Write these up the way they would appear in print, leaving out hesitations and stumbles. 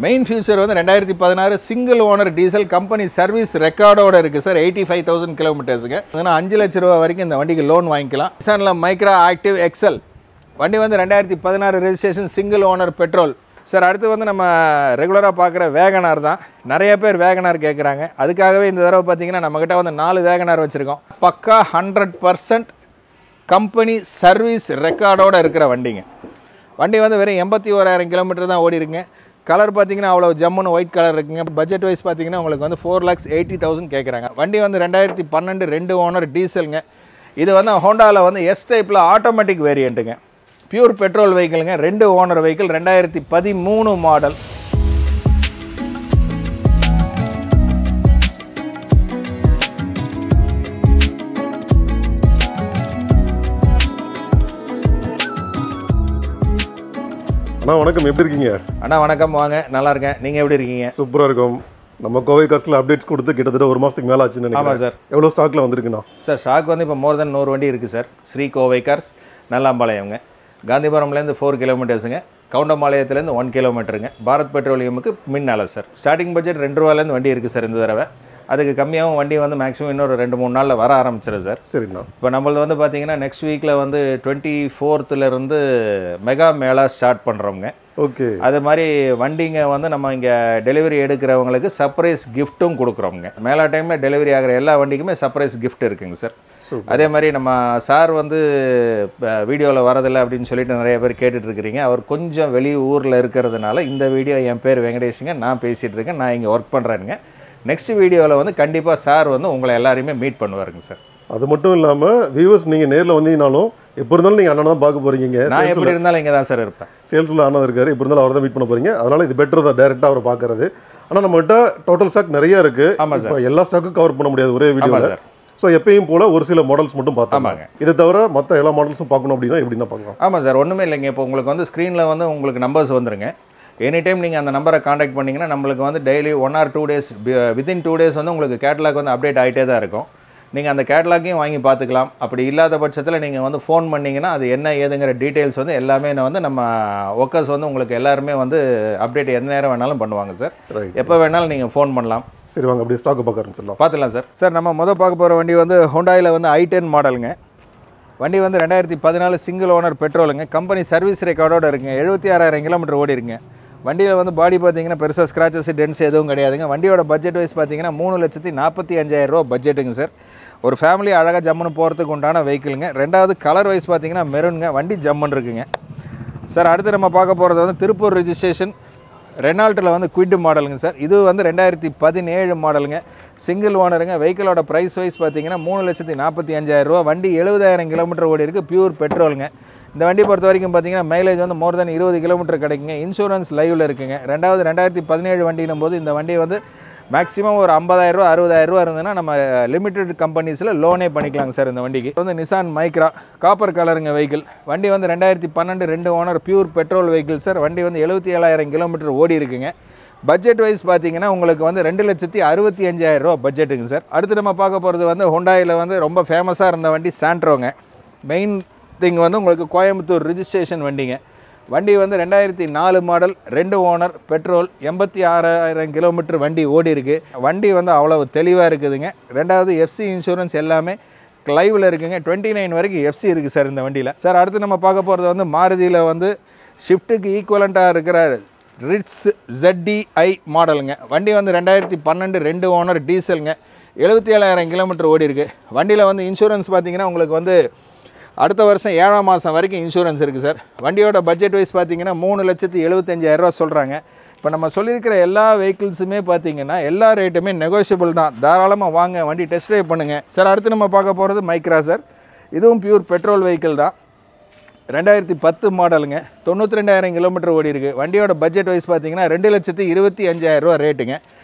Main future வந்து 2016 single owner diesel company service ரெக்கார்டோட இருக்குது சார். 85,000 கிலோமீட்டர்ஸுங்க. அதனால் 5 லட்ச ரூபா வரைக்கும் இந்த வண்டிக்கு லோன் வாங்கிக்கலாம். நிசானில் மைக்ரா ஆக்டிவ் எக்ஸல் வண்டி வந்து 2016 registration single owner petrol sir. அடுத்து வந்து நம்ம ரெகுலராக பார்க்குற வேகனார் தான். நிறைய பேர் வேகனார் கேட்குறாங்க. அதுக்காகவே இந்த தடவை பார்த்தீங்கன்னா நம்மக்கிட்ட வந்து 4 வேகனார் வச்சுருக்கோம். பக்கா 100% கம்பெனி சர்வீஸ் ரெக்கார்டோடு இருக்கிற வண்டிங்க. வண்டி வந்து வெறும் 81,000 கிலோமீட்டர் தான் ஓடி இருக்குங்க. கலர் பார்த்தீங்கன்னா அவ்வளோ ஜம்முன்னு ஒயிட் கலர் இருக்குங்க. பட்ஜெட் வைஸ் பார்த்தீங்கன்னா உங்களுக்கு வந்து 4,80,000 கேட்குறாங்க. வண்டி வந்து 2012 2 ஓனர் டீசலுங்க. இது வந்து ஹோண்டாவில் வந்து எஸ் டைப்பில் ஆட்டோமேட்டிக் வேரியண்ட்டுங்க. பியூர் பெட்ரோல் வெஹிக்கிளுங்க. 2 ஓனர் வெஹிக்கிள் 2013 மாடல். அண்ணா வணக்கம், எப்படி இருக்கீங்க? அண்ணா வணக்கம், வாங்க. நல்லா இருக்கேன். நீங்கள் எப்படி இருக்கீங்க? சூப்பராக இருக்கும். நம்ம கோவை காஸ்ட்டில் அப்டேட்ஸ் கொடுத்து கிட்டத்தட்ட 1 மாதத்துக்கு மேலே ஆச்சுன்னு நினைக்கிறேன். ஆமாம் சார். எவ்வளோ ஸ்டாக்கில் வந்திருக்குண்ணா? சார் ஸ்டாக் வந்து இப்போ மோர் தென் 100 வண்டி இருக்குது சார். ஸ்ரீ கோவை கார்ஸ், நல்லாம்பாளையங்க. காந்திபுரம்லேருந்து 4 கிலோமீட்டர்ஸுங்க. கவுண்டம்பாளையத்துலேருந்து 1 கிலோமீட்டருங்க. பாரத் பெட்ரோலியமுக்கு முன்னால் சார். ஸ்டார்டிங் பட்ஜெட் 2 ரூபாலேருந்து வண்டி இருக்குது சார் இந்த தடவை. அதுக்கு கம்மியாகவும் வண்டி வந்து மேக்ஸிமம் இன்னொரு 2-3 நாளில் வர ஆரம்பிச்சிடும் சார். சரிண்ணா. இப்போ நம்மளது வந்து பார்த்தீங்கன்னா நெக்ஸ்ட் வீக்கில் வந்து 24th மெகா மேளா ஸ்டார்ட் பண்ணுறோங்க. ஓகே. அது மாதிரி வண்டிங்க வந்து நம்ம இங்கே டெலிவரி எடுக்கிறவங்களுக்கு சர்ப்ரைஸ் கிஃப்ட்டும் கொடுக்குறோங்க. மேலா டைமில் டெலிவரி ஆகிற எல்லா வண்டிக்குமே சர்ப்ரைஸ் கிஃப்ட் இருக்குங்க சார். அதே மாதிரி நம்ம சார் வந்து வீடியோவில் வரதில்லை அப்படின்னு சொல்லிட்டு நிறைய பேர் கேட்டுட்ருக்கிறீங்க. அவர் கொஞ்சம் வெளி ஊரில் இருக்கிறதுனால இந்த வீடியோ என் பேர் வெங்கடேஷுங்க, நான் பேசிகிட்டு இருக்கேன், நான் இங்கே ஒர்க் பண்ணுறேனுங்க. நெக்ஸ்ட் வீடியோவில் வந்து கண்டிப்பாக சார் வந்து உங்களை எல்லாரையுமே மீட் பண்ணுவாருங்க சார். அது மட்டும் இல்லாமல் வியூவர்ஸ் நீங்கள் நேரில் வந்தீங்கனாலும் எப்போ இருந்தாலும் நீங்கள் அண்ணன் தான் பார்க்க போகிறீங்க. நான் எப்படி இருந்தாலும் இங்கே தான் சார் இருப்பேன். சேல்ஸில் அண்ணன் இருக்காரு, எப்போ இருந்தாலும் அவர் தான் மீட் பண்ண போகிறீங்க. அதனால் இது பெட்டர் தான் டேரெக்டாக அவரை பார்க்கறது. ஆனால் நம்மகிட்ட டோட்டல் ஸ்டாக் நிறையா இருக்குது. ஆமாம் சார். எல்லா ஸ்டாக்கும் கவர் பண்ண முடியாது ஒரே வீடியோவில். ஸோ எப்பயும் போல் ஒரு சில மாடல்ஸ் மட்டும் பார்த்தாங்க. இதை தவிர மற்ற எல்லா மாடல்ஸும் பார்க்கணும் அப்படின்னா எப்படின்னா பார்க்கலாம்? ஆமாம் சார், ஒன்றுமே இல்லைங்க. இப்போ உங்களுக்கு வந்து ஸ்க்ரீனில் வந்து உங்களுக்கு நம்பர்ஸ் வந்துருங்க. எனி டைம் நீங்கள் அந்த நம்பரை காண்டாக்ட் பண்ணிங்கன்னா நம்மளுக்கு வந்து daily 1 or 2 days within 2 days வந்து உங்களுக்கு கேட்லாக் வந்து அப்டேட் ஆகிட்டே தான் இருக்கும். நீங்கள் அந்த கேட்லாக்கையும் வாங்கி பார்த்துக்கலாம். அப்படி இல்லாத பட்சத்தில் நீங்கள் வந்து ஃபோன் பண்ணிங்கன்னா அது என்ன ஏதுங்கிற டீட்டெயில்ஸ் வந்து எல்லாமே வந்து நம்ம ஒர்க்கர்ஸ் வந்து உங்களுக்கு எல்லாருமே வந்து அப்டேட் எந்த நேரம் வேணாலும் பண்ணுவாங்க சார். எப்போ வேணாலும் நீங்கள் ஃபோன் பண்ணலாம். சரி, வாங்க அப்படியே ஸ்டாக் பார்க்க ஆரம்பிச்சிடலாம். பார்த்துக்கலாம் சார். சார் நம்ம பார்க்க போகிற வண்டி வந்து ஹோண்டாயில் வந்து i10 மாடலுங்க. வண்டி வந்து 2014 சிங்கிள் ஓனர் பெட்ரோலுங்க. கம்பெனி சர்வீஸ் ரெக்கார்டோடு இருக்குங்க. 76,000 கிலோமீட்டர் ஓடி இருக்குங்க. வண்டியில் வந்து பாடி பார்த்தீங்கன்னா பெருசாக ஸ்க்ராச்சஸ் டென்ஸ் எதுவும் கிடையாதுங்க. வண்டியோட பட்ஜெட் வைஸ் பார்த்தீங்கன்னா 3,45,000 ரூபா பட்ஜெட்டுங்க சார். ஒரு ஃபேமிலி அழகாக ஜம்முன்னு போகிறதுக்கு உண்டான வெஹிக்கிளுங்க. ரெண்டாவது கலர் வைஸ் பார்த்தீங்கன்னா மெரூனுங்க. வண்டி ஜம்முன்னு இருக்குங்க சார். அடுத்து நம்ம பார்க்க போகிறது வந்து திருப்பூர் ரெஜிஸ்ட்ரேஷன் ரெனால்ட்டில் வந்து குவிட் மாடலுங்க சார். இது வந்து 2017 மாடலுங்க. சிங்கிள் ஓனருங்க. வெஹிக்கிளோட ப்ரைஸ் வைஸ் பார்த்தீங்கன்னா 3,45,000 ரூபா. வண்டி 70,000 கிலோமீட்டர் ஓடி இருக்குது. பியூர் பெட்ரோலுங்க. இந்த வண்டி பொறுத்த வரைக்கும் பார்த்தீங்கன்னா மைலேஜ் வந்து மோர் தென் 20 கிலோமீட்டர் கிடைக்குங்க. இன்சூரன்ஸ் லைவில் இருக்குங்க. ரெண்டாவது 2017 வண்டினும் போது இந்த வண்டி வந்து மேக்ஸிமம் ஒரு 50,000 ரூபா 60,000 ரூபா இருந்ததுன்னா நம்ம லிமிடெட் கம்பெனிஸில் லோனே பண்ணிக்கலாங்க சார். இந்த வண்டிக்கு வந்து நிசான் மைக்ரா காப்பர் கலருங்க வெஹிக்கிள். வண்டி வந்து 2012 2 owner pure petrol vehicle sir. வண்டி வந்து 77,000 கிலோமீட்டர் ஓடி இருக்குங்க. பட்ஜெட் வைஸ் பார்த்தீங்கன்னா உங்களுக்கு வந்து 2,65,000 ரூபா பட்ஜெட்டுங்க சார். அடுத்து நம்ம பார்க்க போகிறது வந்து ஹோண்டாயில் வந்து ரொம்ப ஃபேமஸாக இருந்த வண்டி சாண்ட்ரோங்க. மெயின் திங் வந்து உங்களுக்கு கோயம்புத்தூர் ரிஜிஸ்ட்ரேஷன் வண்டிங்க. வண்டி வந்து 2004 மாடல் 2 ஓனர் பெட்ரோல் 86,000 கிலோமீட்டர் வண்டி ஓடி இருக்குது. வண்டி வந்து அவ்வளோ தெளிவாக இருக்குதுங்க. ரெண்டாவது எஃப்சி இன்சூரன்ஸ் எல்லாமே லைவில் இருக்குங்க. 29 வரைக்கும் எஃப்சி இருக்குது சார் இந்த வண்டியில் சார். அடுத்து நம்ம பார்க்க போகிறது வந்து மாருதியில் வந்து ஷிஃப்ட்டுக்கு ஈக்குவலண்ட்டாக இருக்கிற ரிட்ஸ் ZDI மாடலுங்க. வண்டி வந்து 2012 2 ஓனர் டீசலுங்க. 77,000 கிலோமீட்டர் ஓடி இருக்குது. வண்டியில் வந்து இன்சூரன்ஸ் பார்த்தீங்கன்னா உங்களுக்கு வந்து அடுத்த வருஷம் 7ஆம் மாதம் வரைக்கும் இன்சூரன்ஸ் இருக்குது சார். வண்டியோட பட்ஜெட் வைஸ் பார்த்தீங்கன்னா 3,75,000 ரூபா சொல்கிறாங்க. இப்போ நம்ம சொல்லியிருக்கிற எல்லா வெஹிக்கிள்ஸுமே பார்த்தீங்கன்னா எல்லா ரேட்டுமே நெகோஷியபிள் தான். தாராளமாக வாங்க, வண்டி டெஸ்ட் ட்ரைவ் பண்ணுங்கள் சார். அடுத்து நம்ம பார்க்க போகிறது மைக்ரா சார். இதுவும் பியூர் பெட்ரோல் வெஹிக்கிள் தான். 2010 மாடலுங்க. 92,000 கிலோமீட்டர் ஓடி இருக்குது. வண்டியோட பட்ஜெட் வைஸ் பார்த்தீங்கன்னா 2,25,000 ரூபா ரேட்டுங்க.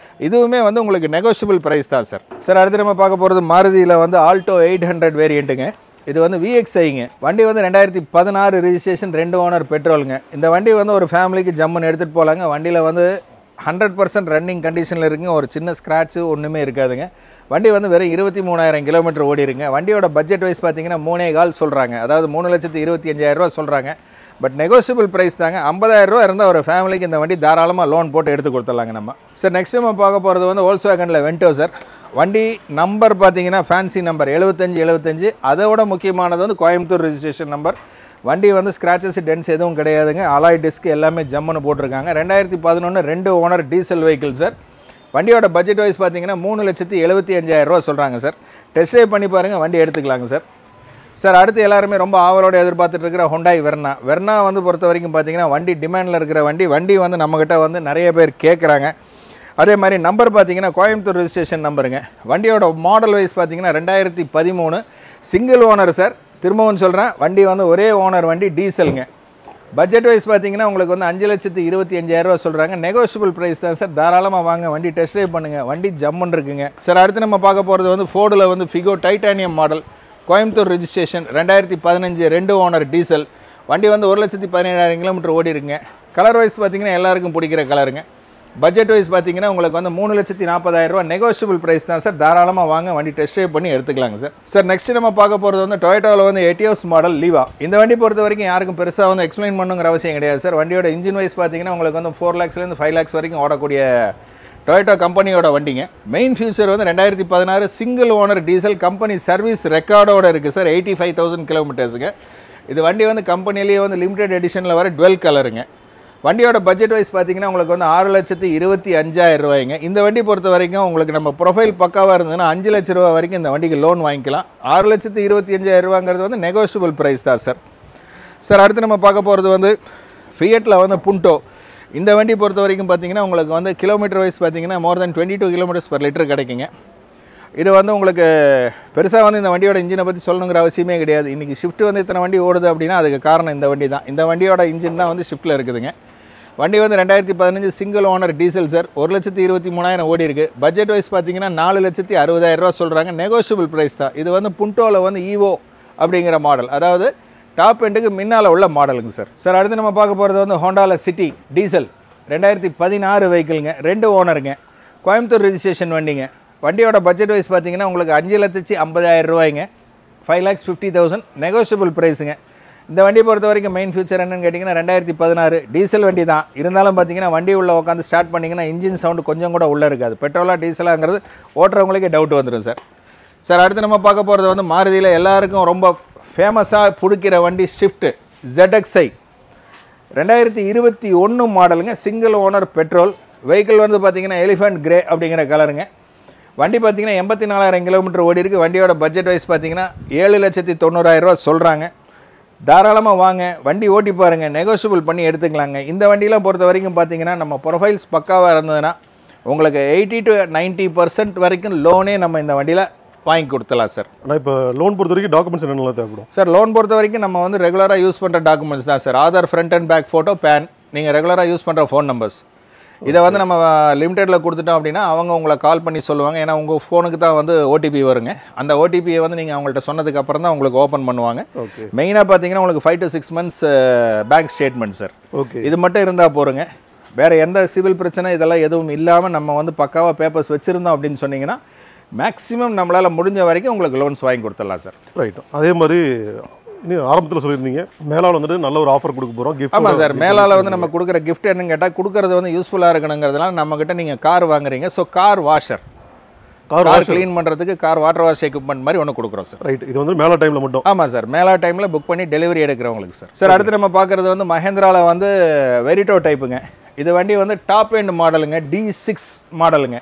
இதுவுமே வந்து உங்களுக்கு நெகோஷியபிள் ப்ரைஸ் தான் சார். சார் அடுத்து நம்ம பார்க்க போகிறது மாருதியில் வந்து ஆல்டோ 800 வேரியண்ட்டுங்க. இது வந்து VXIங்க. வண்டி வந்து 2016 ரெஜிஸ்ட்ரேஷன் 2 ஓனர் பெட்ரோலுங்க. இந்த வண்டி வந்து ஒரு ஃபேமிலிக்கு ஜம்முன்னு எடுத்துகிட்டு போகலாங்க. வண்டியில் வந்து 100% ரன்னிங் கண்டிஷனில் இருக்குங்க. ஒரு சின்ன ஸ்க்ராட்சு ஒன்றுமே இருக்காதுங்க. வண்டி வந்து வெறும் 23,000 கிலோமீட்டர் ஓடி இருக்குங்க. வண்டியோட பட்ஜெட் வைஸ் பார்த்தீங்கன்னா 3.25 சொல்கிறாங்க. அதாவது 3,25,000 ரூபா சொல்கிறாங்க. பட் நெகோஷியபிள் ப்ரைஸ் தாங்க. 50,000 ரூபா இருந்தால் ஒரு ஃபேமிலிக்கு இந்த வண்டி தாராளமாக லோன் போட்டு எடுத்து கொடுத்துடலாங்க நம்ம. சார் நெக்ஸ்ட் நம்ம பார்க்க போகிறது வந்து Volkswagenல வென்டோ சார். வண்டி நம்பர் பார்த்தீங்கன்னா ஃபேன்சி நம்பர் 7575. அதோட முக்கியமானது வந்து கோயம்புத்தூர் ரெஜிஸ்ட்ரேஷன் நம்பர். வண்டி வந்து ஸ்க்ராச்சஸ் டென்ஸ் எதுவும் கிடையாதுங்க. அலாய் டிஸ்க் எல்லாமே ஜம்முன்னு போட்டிருக்காங்க. 2011 2 ஓனர் டீசல் வெஹிக்கிள் சார். வண்டியோட பட்ஜெட் வைஸ் பார்த்தீங்கன்னா 3,75,000 ரூபா சொல்கிறாங்க சார். டெஸ்ட் ட்ரைவ் பண்ணி பாருங்கள், வண்டி எடுத்துக்கலாங்க சார். சார் அடுத்து எல்லாருமே ரொம்ப ஆவலோடு எதிர்பார்த்துட்டு இருக்கிற ஹுண்டாய் வெர்னா வந்து பொறுத்த வரைக்கும் பார்த்தீங்கன்னா வண்டி டிமாண்டில் இருக்கிற வண்டி வந்து நம்மக்கிட்ட வந்து நிறைய பேர் கேட்குறாங்க. அதே மாதிரி நம்பர் பார்த்தீங்கன்னா கோயம்புத்தூர் ரெஜிஸ்ட்ரேஷன் நம்பருங்க. வண்டியோட மாடல் வைஸ் பார்த்தீங்கன்னா 2013 சிங்கிள் ஓனர் சார். திரும்பவும் சொல்கிறேன், வண்டி வந்து ஒரே ஓனர் வண்டி, டீசலுங்க. பட்ஜெட் வைஸ் பார்த்தீங்கன்னா உங்களுக்கு வந்து 5,25,000 ரூபா சொல்கிறாங்க. நெகோஷியபிள் ப்ரைஸ் தான் சார். தாராளமாக வாங்க, வண்டி டெஸ்ட் ட்ரைவ் பண்ணுங்கள், வண்டி ஜம்முன்னு இருக்குங்க சார். அடுத்து நம்ம பார்க்க போகிறது வந்து ஃபோர்டில் வந்து Figo titanium model, Coimbatore registration, 2015 2 owner diesel. வண்டி வந்து 1,17,000 கிலோமீட்டர் ஓடி இருக்குங்க. கலர் வைஸ் பார்த்தீங்கன்னா எல்லாருக்கும் பிடிக்கிற கலருங்க. பட்ஜெட் வைஸ் பார்த்தீங்கன்னா உங்களுக்கு வந்து 3,40,000 ரூபா. நெகோஷியபிள் ப்ரைஸ் தான் சார். தாராளமாக வாங்க, வண்டி டெஸ்ட் ட்ரைவ் பண்ணி எடுத்துக்கலாங்க சார். சார் நெக்ஸ்ட் நம்ம பார்க்க போகிறது வந்து டொயோட்டாவில் வந்து எட்டியோஸ் மாடல் லீவா. இந்த வண்டி பொறுத்த வரைக்கும் யாருக்கும் பெருசாக வந்து எக்ஸ்பிளைன் பண்ணுங்கிற அவசியம் கிடையாது சார். வண்டியோட இன்ஜின் வைஸ் பார்த்தீங்கன்னா உங்களுக்கு வந்து 4 lakhsலேருந்து 5 lakhs வரைக்கும் ஓடக்கூடிய டொயோட்டா கம்பெனியோட வண்டிங்க. மெயின் ஃபியூச்சர் வந்து 2016 single owner diesel, company service ரெக்கார்டோட இருக்குது சார். 85,000 கிலோமீட்டர்ஸுங்க. இது வண்டி வந்து கம்பெனிலேயே வந்து லிமிடெட் எடிஷனில் வர டுவெல் கலருங்க. வண்டியோட பட்ஜெட் வைஸ் பார்த்தீங்கன்னா உங்களுக்கு வந்து 6,25,000 ரூபாய்ங்க. இந்த வண்டி பொறுத்த வரைக்கும் உங்களுக்கு நம்ம ப்ரொஃபைல் பக்காவாக இருந்ததுன்னா 5 லட்ச ரூபா வரைக்கும் இந்த வண்டிக்கு லோன் வாங்கிக்கலாம். 6,25,000 ரூபாங்கிறது வந்து நெகோஷியபிள் ப்ரைஸ் தான் சார். சார் அடுத்து நம்ம பார்க்க போகிறது வந்து ஃபியட்டில் வந்து புண்டோ. இந்த வண்டி பொறுத்த வரைக்கும் பார்த்தீங்கன்னா உங்களுக்கு வந்து கிலோமீட்டர் வைஸ் பார்த்தீங்கன்னா மோர் தென் 22 கிலோமீட்டர்ஸ் per லிட்டர் கிடைக்குங்க. இது வந்து உங்களுக்கு பெருசாக வந்து இந்த வண்டியோட இன்ஜினை பற்றி சொல்லணுங்கிற அவசியமே கிடையாது. இன்றைக்கி ஷிஃப்ட் வந்து இத்தனை வண்டி ஓடுது அப்படின்னா அதுக்கு காரணம் இந்த வண்டி தான். இந்த வண்டியோட இன்ஜின் தான் வந்து ஷிஃப்ட்டில் இருக்குதுங்க. வண்டி வந்து 2015 சிங்கிள் ஓனர் டீசல் சார். 1,23,000 ஓடி இருக்குது. பட்ஜெட் வைஸ் பார்த்தீங்கன்னா 4,60,000 ரூபா சொல்கிறாங்க. நெகோஷியபிள் ப்ரைஸ் தான். இது வந்து புண்டோவில் வந்து ஈவோ அப்படிங்கிற மாடல், அதாவது டாப் எண்டுக்கு முன்னால் உள்ள மாடலுங்க சார். சார் அடுத்து நம்ம பார்க்க போகிறது வந்து ஹோண்டாவில் சிட்டி டீசல் 2016 வெஹிக்கிளுங்க, 2 ஓனருங்க, கோயம்புத்தூர் ரெஜிஸ்ட்ரேஷன் வண்டிங்க. வண்டியோட பட்ஜெட் வைஸ் பார்த்தீங்கன்னா உங்களுக்கு 5,50,000 ரூபாய்ங்க. 5,50,000 நெகோஷியபிள் ப்ரைஸுங்க. இந்த வண்டியை பொறுத்த வரைக்கும் மெயின் ஃபியூச்சர் என்னன்னு கேட்டிங்கன்னா 2016 டீசல் வண்டி தான். இருந்தாலும் பார்த்தீங்கன்னா வண்டி உள்ளே உட்காந்து ஸ்டார்ட் பண்ணிங்கன்னா இன்ஜின் சவுண்டு கொஞ்சம் கூட உள்ளே இருக்காது. பெட்ரோலாக டீசலாங்கிறது ஓட்டுறவங்களுக்கே டவுட் வந்துடும் சார். சார் அடுத்து நம்ம பார்க்க போகிறது வந்து மாருதியில் எல்லாருக்கும் ரொம்ப ஃபேமஸாக பிடிக்கிற வண்டி ஷிஃப்ட் ZXi 2021 மாடலுங்க. சிங்கிள் ஓனர் பெட்ரோல் வெஹிக்கிள் வந்து பார்த்தீங்கன்னா எலிஃபண்ட் கிரே அப்படிங்கிற கலருங்க. வண்டி பார்த்தீங்கன்னா 84,000 கிலோமீட்டர் ஓடி இருக்குது. வண்டியோட பட்ஜெட் வைஸ் பார்த்தீங்கன்னா 7,90,000 ரூபா சொல்கிறாங்க. தாராளமாக வாங்க, வண்டி ஓட்டி பாருங்கள், நெகோஷியபிள் பண்ணி எடுத்துக்கலாங்க. இந்த வண்டியெலாம் பொறுத்த வரைக்கும் பார்த்தீங்கன்னா நம்ம ப்ரொஃபைல்ஸ் பக்காவாக இருந்ததுன்னா உங்களுக்கு 80 to 90% வரைக்கும் லோனே நம்ம இந்த வண்டியில் வாங்கி கொடுத்துலாம் சார். ஆனால் இப்போ லோன் பொறுத்த வரைக்கும் டாக்குமெண்ட்ஸ் என்னென்னலாம் தேவைப்படும் சார்? லோன் பொறுத்த வரைக்கும் நம்ம வந்து ரெகுலராக யூஸ் பண்ணுற டாக்குமெண்ட்ஸ் தான் sir. Aadhaar front and back photo, PAN, நீங்கள் ரெகுலராக யூஸ் பண்ணுற ஃபோன் நம்பர்ஸ். இதை வந்து நம்ம லிமிட்டெடில் கொடுத்துட்டோம் அப்படின்னா அவங்க உங்களை கால் பண்ணி சொல்லுவாங்க. ஏன்னா உங்கள் ஃபோனுக்கு தான் வந்து ஓடிபி வருங்க. அந்த ஓடிபியை வந்து நீங்கள் அவங்கள்ட்ட சொன்னதுக்கு அப்புறம் தான் உங்களுக்கு ஓப்பன் பண்ணுவாங்க. ஓகே. மெயினாக பார்த்தீங்கன்னா உங்களுக்கு 5 to 6 months bank statement sir. Okay. இது மட்டும் இருந்தால் போருங்க. வேறு எந்த சிவில் பிரச்சனை இதெல்லாம் எதுவும் இல்லாமல் நம்ம வந்து பக்காவாக பேப்பர்ஸ் வச்சுருந்தோம் அப்படின்னு சொன்னீங்கன்னா மேக்ஸிமம் நம்மளால் முடிஞ்ச வரைக்கும் உங்களுக்கு லோன்ஸ் வாங்கி கொடுத்துடலாம் சார். ரைட். அதே மாதிரி நீங்கள் ஆரம்பத்தில் சொல்லியிருந்தீங்க மேலால் வந்துட்டு நல்ல ஒரு ஆஃபர் கொடுக்க போகிறோம், கிஃப்ட். ஆமாம் சார். மேலால் வந்து நம்ம கொடுக்குற கிஃப்ட் என்னன்னு கேட்டால் கொடுக்குறது வந்து யூஸ்ஃபுல்லாக இருக்கணுங்கிறதுனால நம்மக்கிட்ட நீங்கள் கார் வாங்குறீங்க. So car washer, car clean பண்ணுறதுக்கு கார் வாட்டர் வாஷ் எக்யூப்மெண்ட் மாதிரி ஒன்று கொடுக்குறோம் சார். ரைட். இது வந்து மேலா டைமில் மட்டும். ஆமாம் சார், மேலா டைமில் புக் பண்ணி டெலிவரி எடுக்கிறவங்களுக்கு சார். சார் அடுத்து நம்ம பார்க்குறது வந்து மஹேந்திராவில் வந்து வெரிட்டோ டைப்புங்க. இது வண்டி வந்து டாப் எண்ட் மாடலுங்க, D6 மாடலுங்க,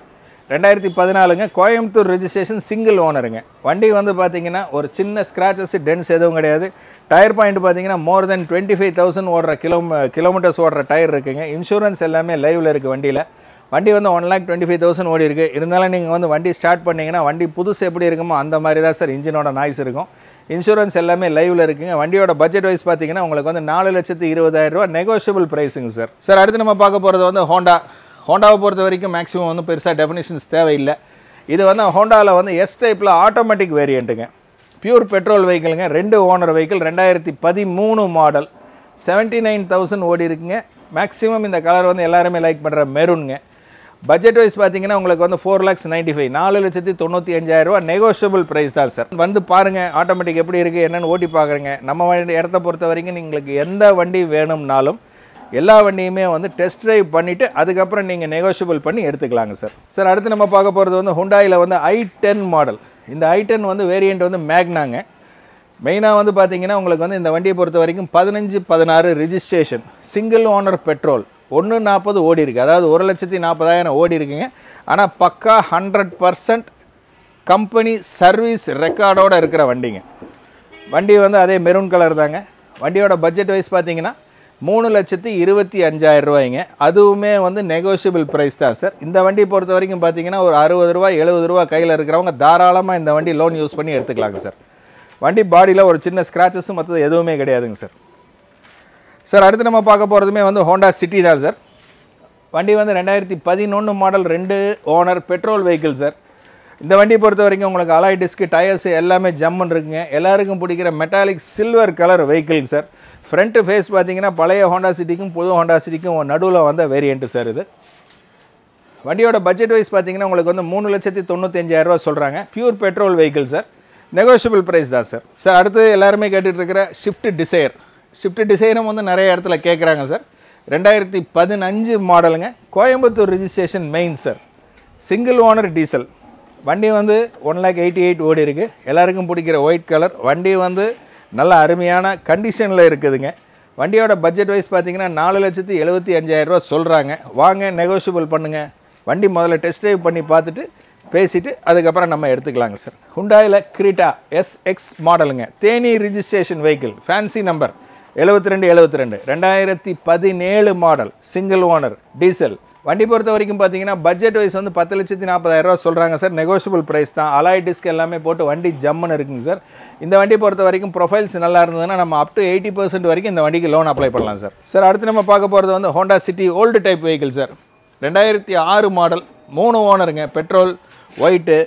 2014ங்க, கோயம்புத்தூர் ரெஜிஸ்ட்ரேஷன், சிங்கிள் ஓனருங்க. வண்டி வந்து பார்த்தீங்கன்னா ஒரு சின்ன ஸ்க்ராச்சஸ் டென்ஸ் எதுவும் கிடையாது. டயர் பாயிண்ட் பார்த்தீங்கன்னா மோர் தென் 25,000 ஓடுற கிலோமீட்டர்ஸ் ஓடுற டயர் இருக்குங்க. இன்சூரன்ஸ் எல்லாமே லைவில் இருக்குது வண்டியில். வண்டி வந்து 1,25,000 ஓடி இருக்குது. இருந்தாலும் நீங்கள் வந்து வண்டி ஸ்டார்ட் பண்ணிங்கன்னா வண்டி புதுசு எப்படி இருக்குமோ அந்த மாதிரி தான் சார் இன்ஜினோட நாய்ஸ் இருக்கும். இன்சூரன்ஸ் எல்லாமே லைவில் இருக்குங்க. வண்டியோட பட்ஜெட் வைஸ் பார்த்தீங்கன்னா உங்களுக்கு வந்து 4,20,000 ரூபா நெகோஷியபிள் ப்ரைஸுங்க சார். சார் அடுத்து நம்ம பார்க்க போகிறது வந்து ஹோண்டாவை பொறுத்த வரைக்கும் மேக்ஸிமம் வந்து பெருசாக டெஃபினிஷன்ஸ் தேவையில்லை. இது வந்து ஹோண்டாவில் வந்து எஸ் டைப்பில் ஆட்டோமேட்டிக் வேரியண்ட்டுங்க, பியூர் பெட்ரோல் வெஹிக்கிளுங்க, 2 ஓனர் வெஹிக்கிள், 2013 மாடல், 79,000 ஓடி இருக்குங்க. மேக்ஸிமம் இந்த கலர் வந்து எல்லாருமே லைக் பண்ணுற மெரூனுங்க. பட்ஜெட் வைஸ் பார்த்தீங்கன்னா உங்களுக்கு வந்து 4,95,000 4,95,000 ரூபா நெகோஷியபிள் ப்ரைஸ் தான் சார். வந்து பாருங்கள் ஆட்டோமேட்டிக் எப்படி இருக்குது என்னென்னு ஓட்டி பார்க்குறேங்க. நம்ம இடத்த பொறுத்த வரைக்கும் உங்களுக்கு எந்த வண்டி வேணும்னாலும் எல்லா வண்டியுமே வந்து டெஸ்ட் ட்ரைவ் பண்ணிவிட்டு அதுக்கப்புறம் நீங்கள் நெகோஷியபிள் பண்ணி எடுத்துக்கலாங்க சார். சார் அடுத்து நம்ம பார்க்க போகிறது வந்து ஹுண்டாயில் வந்து i10 மாடல். இந்த i10 வந்து வேரியண்ட் வந்து மேக்னாங்க. மெயினாக வந்து பார்த்தீங்கன்னா உங்களுக்கு வந்து இந்த வண்டியை பொறுத்த வரைக்கும் 15-16 ரிஜிஸ்ட்ரேஷன், சிங்கிள் ஓனர் பெட்ரோல், 140 ஓடி இருக்குது. அதாவது 1,40,000 ஓடி இருக்குங்க. ஆனால் பக்கா 100% கம்பெனி சர்வீஸ் ரெக்கார்டோடு இருக்கிற வண்டிங்க. வண்டி வந்து அதே மெரூன் கலர் தாங்க. வண்டியோட பட்ஜெட் வைஸ் பார்த்தீங்கன்னா 3,25,000 ரூபாய்ங்க. அதுவுமே வந்து நெகோஷியபிள் ப்ரைஸ் தான் சார். இந்த வண்டி பொறுத்த வரைக்கும் பார்த்தீங்கன்னா ஒரு 60 ரூபா 70 ரூபா கையில் இருக்கிறவங்க தாராளமாக இந்த வண்டி லோன் யூஸ் பண்ணி எடுத்துக்கலாங்க சார். வண்டி பாடியில் ஒரு சின்ன ஸ்க்ராச்சஸும் மற்றது எதுவுமே கிடையாதுங்க சார். சார் அடுத்து நம்ம பார்க்க போகிறதுமே வந்து ஹோண்டா சிட்டி தான் சார். வண்டி வந்து 2011 model 2 owner petrol vehicle sir. இந்த வண்டி பொறுத்த வரைக்கும் உங்களுக்கு அலாய் டிஸ்க் டயர்ஸ் எல்லாமே ஜம்முன்னு இருக்குங்க. எல்லாருக்கும் பிடிக்கிற metallic silver colour vehicle sir. Front face பார்த்தீங்கன்னா பழைய ஹோண்டா சிட்டிக்கும் புது ஹோண்டா சிட்டிக்கும் நடுவில் வந்த வேரியண்ட்டு சார் இது. வண்டியோட பட்ஜெட் வைஸ் பார்த்தீங்கன்னா உங்களுக்கு வந்து 3,95,000 ரூபா சொல்கிறாங்க. Pure petrol vehicle sir. Negotiable price தான் சார். சார் அடுத்து எல்லாருமே கேட்டுட்டு இருக்கிற ஷிஃப்ட் டிசைர். ஷிஃப்ட் டிசைரும் வந்து நிறைய இடத்துல கேட்குறாங்க சார். 2015 மாடலுங்க. Coimbatore registration main sir. Single owner diesel. வண்டி வந்து 1,88,000 ஓடி இருக்குது. எல்லாருக்கும் பிடிக்கிற ஒயிட் கலர். வண்டி வந்து நல்ல அருமையான கண்டிஷனில் இருக்குதுங்க. வண்டியோட பட்ஜெட் வைஸ் பார்த்தீங்கன்னா 4,75,000 ரூபா சொல்கிறாங்க. வாங்க நெகோஷியபிள் பண்ணுங்கள். வண்டி முதல்ல டெஸ்ட் ட்ரைவ் பண்ணி பார்த்துட்டு பேசிவிட்டு அதுக்கப்புறம் நம்ம எடுத்துக்கலாங்க சார். ஹுண்டாயில் கிரீட்டா SX மாடலுங்க. Theni registration vehicle. Fancy number 7272 2017 model single owner diesel. வண்டி பொறுத்த வரைக்கும் பார்த்தீங்கன்னா பட்ஜெட் வைஸ் வந்து 10,40,000 ரூபா சொல்கிறாங்க சார். நெகோஷியபிள் ப்ரைஸ் தான். அலாய் டிஸ்க் எல்லாமே போட்டு வண்டி ஜம்முன்னு இருக்குங்க சார். இந்த வண்டி பொறுத்த வரைக்கும் ப்ரொஃபைல்ஸ் நல்லா இருந்ததுன்னா நம்ம அப் டு 80% வரைக்கும் இந்த வண்டிக்கு லோன் அப்ளை பண்ணலாம் சார். சார் அடுத்து நம்ம பார்க்க போகிறது வந்து Honda City old type vehicle sir. 2006 model 3 ஓனருங்க. Petrol white.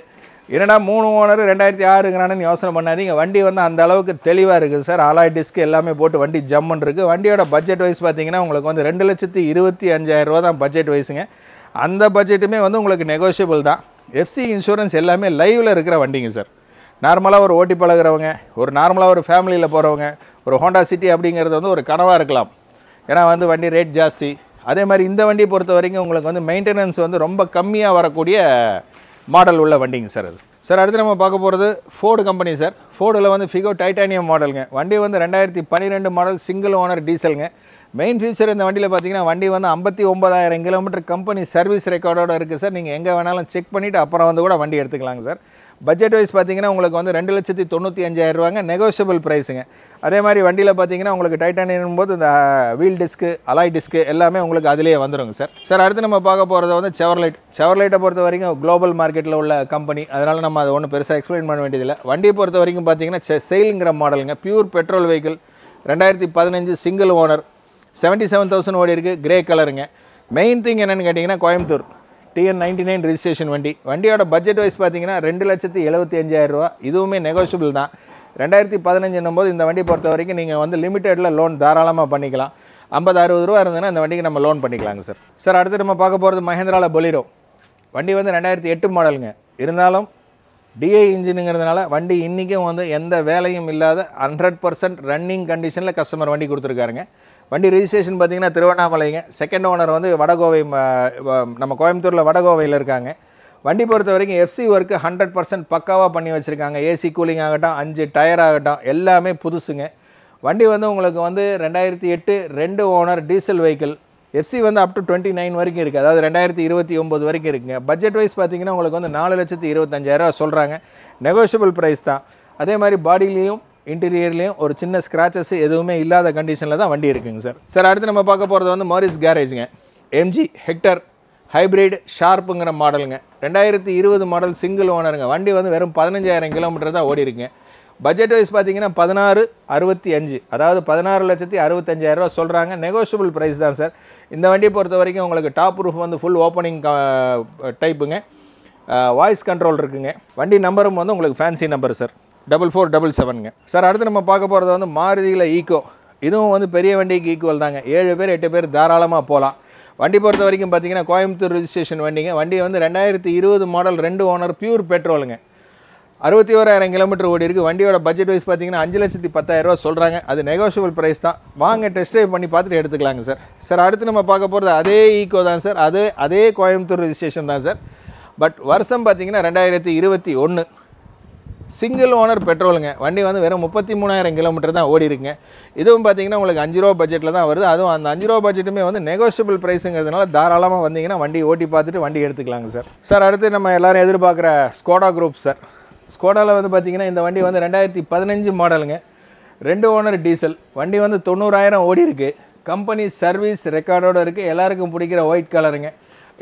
என்னடா 3 ஓனர் 2006ங்கிறானு யோசனை பண்ணாதீங்க. வண்டி வந்து அந்த அளவுக்கு தெளிவாக இருக்குது சார். அலாய் டிஸ்க் எல்லாமே போட்டு வண்டி ஜம்முன்னு இருக்குது. வண்டியோட பட்ஜெட் வைஸ் பார்த்தீங்கன்னா உங்களுக்கு வந்து 2,25,000 ரூபா தான் பட்ஜெட் வைஸுங்க. அந்த பட்ஜெட்டுமே வந்து உங்களுக்கு நெகோஷியபிள் தான். FC இன்சூரன்ஸ் எல்லாமே லைவில் இருக்கிற வண்டிங்க சார். நார்மலாக ஒரு ஓட்டி பழகிறவங்க, ஒரு நார்மலாக ஒரு ஃபேமிலியில் போகிறவங்க ஒரு ஹோண்டா சிட்டி அப்படிங்கிறது வந்து ஒரு கனவாக இருக்கலாம். ஏன்னா வந்து வண்டி ரேட் ஜாஸ்தி. அதே மாதிரி இந்த வண்டியை பொறுத்த வரைக்கும் உங்களுக்கு வந்து மெயின்டெனன்ஸ் வந்து ரொம்ப கம்மியாக வரக்கூடிய மாடல் உள்ள வண்டிங்க சார் அது. சார் அடுத்து நம்ம பார்க்க போகிறது ஃபோர்டு கம்பெனி சார். ஃபோர்டில் வந்து ஃபிகோ டைட்டானியம் மாடலுங்க. வண்டி வந்து 2012 மாடல் சிங்கிள் ஓனர் டீசலுங்க. மெயின் ஃபீச்சர் இந்த வண்டியில் பார்த்தீங்கன்னா வண்டி வந்து 59,000 கிலோமீட்டர் கம்பெனி சர்வீஸ் ரெக்கார்டோடு இருக்குது சார். நீங்கள் எங்கே வேணாலும் செக் பண்ணிவிட்டு அப்புறம் வந்து கூட வண்டி எடுத்துக்கலாங்க சார். பட்ஜெட் வைஸ் பார்த்தீங்கன்னா உங்களுக்கு வந்து 2,95,000 ரூபாங்க. நெகோஷியபிள் ப்ரைஸுங்க. அதே மாதிரி வண்டியில் பார்த்தீங்கன்னா உங்களுக்கு டைட்டானியம் போது இந்த வீல் டிஸ்க்கு அலாய் டிஸ்க்கு எல்லாமே உங்களுக்கு அதிலேயே வந்துடுங்க சார். சார் அடுத்து நம்ம பார்க்க போகிறது வந்து செவர்லைட்டை பொறுத்த வரைக்கும் குளோபல் மார்க்கெட்டில் உள்ள கம்பெனி. அதனால் நம்ம அதை ஒன்றும் பெருசாக எக்ஸ்பிளைன் பண்ண வேண்டியதில்லை. வண்டியை பொறுத்த வரைக்கும் பார்த்தீங்கன்னா செயிலுங்கிற மாடலுங்க. Pure petrol vehicle. 2015 single owner. 77,000 ஓடி இருக்குது. கிரே கலருங்க. மெயின் திங் என்னென்னு கேட்டிங்கன்னா கோயம்புத்தூர் TN99 ரிஜிஸ்ட்ரேஷன் வண்டி. வண்டியோட பட்ஜெட் வைஸ் பார்த்தீங்கன்னா 2,75,000 ரூபா. இதுவுமே நெகோஷியபிள் தான். 2015 போது இந்த வண்டி பொறுத்த வரைக்கும் நீங்கள் வந்து லிமிட்டெடில் லோன் தாராளமாக பண்ணிக்கலாம். 50-60 ரூபா இருந்ததுன்னா இந்த வண்டிக்கு நம்ம லோன் பண்ணிக்கலாங்க சார். சார் அடுத்து நம்ம பார்க்க போகிறது மஹேந்திராவில் பொலிரோ. வண்டி வந்து 2008 மாடலுங்க. இருந்தாலும் DI இன்ஜினுங்கிறதுனால வண்டி இன்றைக்கும் வந்து எந்த வேலையும் இல்லாத 100% ரன்னிங் கண்டிஷனில் கஸ்டமர் வண்டி கொடுத்துருக்காருங்க. வண்டி ரிஜிஸ்ட்ரேஷன் பார்த்தீங்கன்னா திருவண்ணாமலைங்க. செகண்ட் ஓனர் வந்து வடகோவை, நம்ம கோயம்புத்தூரில் வடகோவையில் இருக்காங்க. வண்டி பொறுத்த வரைக்கும் FC ஒர்க்கு 100% பக்காவாக பண்ணி வச்சுருக்காங்க. AC கூலிங் ஆகட்டும், 5 டயர் ஆகட்டும் எல்லாமே புதுசுங்க. வண்டி வந்து உங்களுக்கு வந்து 2008 2 ஓனர் டீசல் வெஹிக்கிள். FC வந்து அப் டு 29 வரைக்கும் இருக்குது. அதாவது 2029 வரைக்கும் இருக்குங்க. பட்ஜெட் வைஸ் பார்த்தீங்கன்னா உங்களுக்கு வந்து 4,25,000 ரூபா சொல்கிறாங்க. நெகோஷியபிள் ப்ரைஸ் தான். அதே மாதிரி பாடியிலையும் இன்டீரியர்லேயும் ஒரு சின்ன ஸ்க்ராச்சஸ் எதுவுமே இல்லாத கண்டிஷனில் தான் வண்டி இருக்குங்க சார். சார் அடுத்து நம்ம பார்க்க போகிறது வந்து மாரிஸ் கேரேஜுங்க. MG ஹெக்டர் ஹைப்ரிட் ஷார்ப்புங்கிற மாடலுங்க. 2020 மாடல் சிங்கிள் ஓனருங்க. வண்டி வந்து வெறும் 15,000 கிலோமீட்டர் தான் ஓடி இருக்குங்க. பட்ஜெட் வைஸ் பார்த்தீங்கன்னா 16,65, அதாவது 16,65,000 ரூபா சொல்கிறாங்க. நெகோஷியபிள் ப்ரைஸ் தான் சார். இந்த வண்டியை பொறுத்த வரைக்கும் உங்களுக்கு டாப் ரூஃப் வந்து ஃபுல் ஓப்பனிங் டைப்புங்க. வாய்ஸ் கண்ட்ரோல் இருக்குங்க. வண்டி நம்பரும் வந்து உங்களுக்கு ஃபேன்சி நம்பர் சார். 4477ங்க. சார் அடுத்து நம்ம பார்க்க போகிறது வந்து மாருதியில் ஈக்கோ. இதுவும் வந்து பெரிய வண்டிக்கு ஈக்குவல் தாங்க. 7 பேர் 8 பேர் தாராளமாக போகலாம். வண்டி பொறுத்த வரைக்கும் பார்த்தீங்கன்னா கோயம்புத்தூர் ரெஜிஸ்ட்ரேஷன் வண்டிங்க. வண்டி வந்து 2020 மாடல் 2 ஓனர் பியூர் பெட்ரோலுங்க. 61,000 கிலோமீட்டர் ஓடி இருக்குது. வண்டியோட பட்ஜெட் வைஸ் பார்த்தீங்கன்னா 5,10,000 சொல்கிறாங்க. அது நெகோஷியபிள் ப்ரைஸ் தான். வாங்க டெஸ்ட் ட்ரைவ் பண்ணி பார்த்துட்டு எடுத்துக்கலாங்க சார். சார் அடுத்து நம்ம பார்க்க போகிறது அதே ஈக்கோ தான் சார். அதே கோயம்புத்தூர் ரெஜிஸ்ட்ரேஷன் தான் சார். பட் வருஷம் பார்த்தீங்கன்னா 2021 சிங்கிள் ஓனர் பெட்ரோலுங்க. வண்டி வந்து வெறும் 33,000 கிலோமீட்டர் தான் ஓடி இருக்குங்க. இதுவும் பார்த்தீங்கன்னா உங்களுக்கு 5 ரூபா பட்ஜெட்டில் தான் வருது. அதுவும் அந்த 5 ரூபா பட்ஜெட்டுமே வந்து நெகோஷியபிள் ப்ரைஸுங்கிறதுனால தாராளமாக வந்தீங்கன்னா வண்டி ஓட்டி பார்த்துட்டு வண்டி எடுத்துக்கலாங்க சார். சார் அடுத்து நம்ம எல்லோரும் எதிர்பார்க்குற ஸ்கோடா குரூப் சார். ஸ்கோடாவில் வந்து பார்த்திங்கன்னா இந்த வண்டி வந்து 2015 மாடலுங்க. 2 ஓனர் டீசல். வண்டி வந்து 90,000 ஓடி இருக்குது. கம்பெனி சர்வீஸ் ரெக்கார்டோடு இருக்குது. எல்லாருக்கும் பிடிக்கிற ஒயிட் கலருங்க.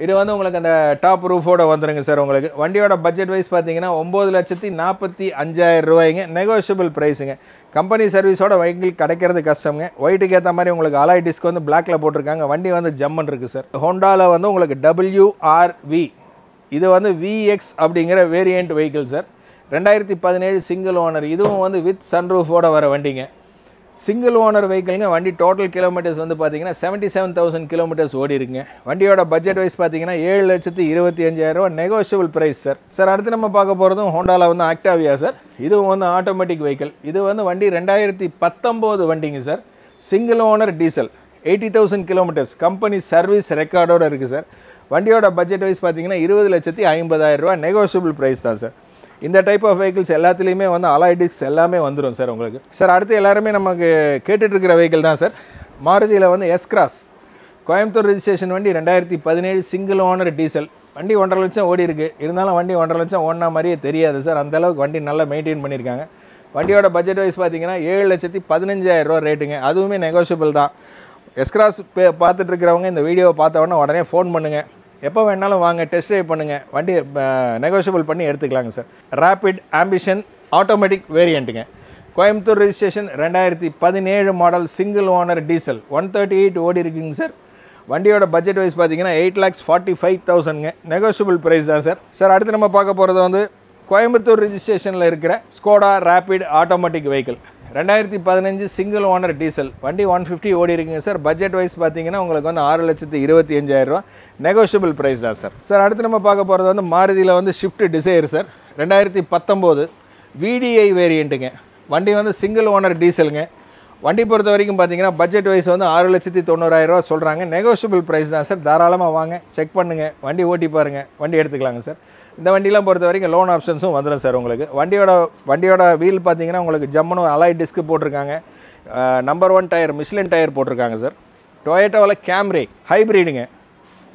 இது வந்து உங்களுக்கு அந்த டாப் ரூஃபோடு வந்துடுங்க சார். உங்களுக்கு வண்டியோட பட்ஜெட் வைஸ் பார்த்தீங்கன்னா 9,45,000 ரூபாய்ங்க. நெகோஷியபிள் ப்ரைஸுங்க. கம்பெனி சர்வீஸோட வெஹிக்கிள் கிடைக்கிறது கஷ்டங்க. ஒயிட்டுக்கு ஏற்ற மாதிரி உங்களுக்கு அலாய் டிஸ்க் வந்து பிளாக்ல போட்டிருக்காங்க. வண்டி வந்து ஜம்மன் இருக்குது சார். ஹோண்டாவில் வந்து உங்களுக்கு WRV இது வந்து VX அப்படிங்கிற variant vehicle sir. 2017 single owner. இதுவும் வந்து வித் சன்ரூஃபோட வர வண்டிங்க. சிங்கிள் ஓனர் வெஹிக்கிள்ங்க. வண்டி டோட்டல் கிலோமீட்டர்ஸ் வந்து பார்த்தீங்கன்னா 77,000 கிலோமீட்டர்ஸ் ஓடி இருக்குங்க. வண்டியோட பட்ஜெட் வைஸ் பார்த்தீங்கன்னா 7,25,000 நெகோஷியபிள் ப்ரைஸ் சார். சார் அடுத்து நம்ம பார்க்க போகிறதும் ஹோண்டாவில் வந்து ஆக்டாவியா சார். இதுவும் வந்து ஆட்டோமேட்டிக் வெஹிக்கிள். இது வந்து வண்டி 2019 வண்டிங்க sir. Single owner diesel. 80,000 kilometres. Company service ரெக்கார்டோடு இருக்குது சார். வண்டியோட பட்ஜெட் வைஸ் பார்த்தீங்கன்னா 20,50,000 நெகோஷியபிள் ப்ரைஸ் தான் சார். இந்த டைப் ஆஃப் வெஹிக்கிள்ஸ் எல்லாத்துலேயுமே வந்து அலாய் டிஸ்க் எல்லாமே வந்துடும் சார் உங்களுக்கு. சார் அடுத்து எல்லாருமே நமக்கு கேட்டுட்ருக்கிற வெஹிக்கிள் தான் சார். மாருதியில் வந்து S-Cross கோயம்புத்தூர் ரெஜிஸ்ட்ரேஷன் வண்டி. 2017 சிங்கிள் ஓனர் டீசல். வண்டி 1.5 லட்சம் ஓடி இருக்குது. இருந்தாலும் வண்டி 1.5 லட்சம் ஓடினா மாதிரியே தெரியாது சார். அந்தளவுக்கு வண்டி நல்லா மெயின்டைன் பண்ணியிருக்காங்க. வண்டியோட பட்ஜெட் வைஸ் பார்த்தீங்கன்னா 7,15,000 ரேட்டுங்க. அதுவுமே நெகோஷியபிள் தான். S-Cross பார்த்துட்டு இருக்கிறவங்க இந்த வீடியோவை பார்த்தவொடனே உடனே ஃபோன் பண்ணுங்கள். எப்போ வேணாலும் வாங்க டெஸ்ட் ட்ரைவ் பண்ணுங்கள். வண்டி நெகோஷியபிள் பண்ணி எடுத்துக்கலாங்க சார். ரேபிட் ஆம்பிஷன் ஆட்டோமேட்டிக் வேரியண்ட்டுங்க. Coimbatore registration 2017 model single owner diesel. 138 ஓடி இருக்குங்க சார். வண்டியோட பட்ஜெட் வைஸ் பார்த்தீங்கன்னா 8,45,000ங்க. நெகோஷியபிள் ப்ரைஸ் தான் சார். சார் அடுத்து நம்ம பார்க்க போகிறது வந்து கோயம்புத்தூர் ரெஜிஸ்ட்ரேஷனில் இருக்கிற Skoda Rapid automatic vehicle. 2015 single owner diesel. வண்டி 150 ஓடி இருக்குங்க சார். பட்ஜெட் வைஸ் பார்த்தீங்கன்னா உங்களுக்கு வந்து 6,25,000 நெகோஷியபிள் ப்ரைஸ் தான் சார். சார் அடுத்து நம்ம பார்க்க போகிறது வந்து மாருதியில் வந்து ஷிஃப்ட் டிசைர் சார். 2019 VDI வேரியண்ட்டுங்க. வண்டி வந்து சிங்கிள் ஓனர் டீசலுங்க. வண்டி பொறுத்த வரைக்கும் பார்த்தீங்கன்னா பட்ஜெட் வைஸ் வந்து 6,90,000 சொல்கிறாங்க. நெகோஷியபிள் ப்ரைஸ் தான் சார். தாராளமாக வாங்க செக் பண்ணுங்கள். வண்டி ஓட்டி பாருங்கள். வண்டி எடுத்துக்கலாங்க சார். இந்த வண்டியெலாம் பொறுத்த வரைக்கும் லோன் ஆப்ஷன்ஸும் வந்துடும் சார் உங்களுக்கு. வண்டியோட வீல் பார்த்தீங்கன்னா உங்களுக்கு ஜம்முன்னு அலாய் டிஸ்க் போட்டிருக்காங்க. நம்பர் 1 டயர் மிஷ்லின் டயர் போட்டிருக்காங்க சார். டொயோட்டாவில் கேம்ரி ஹைப்ரிடுங்க.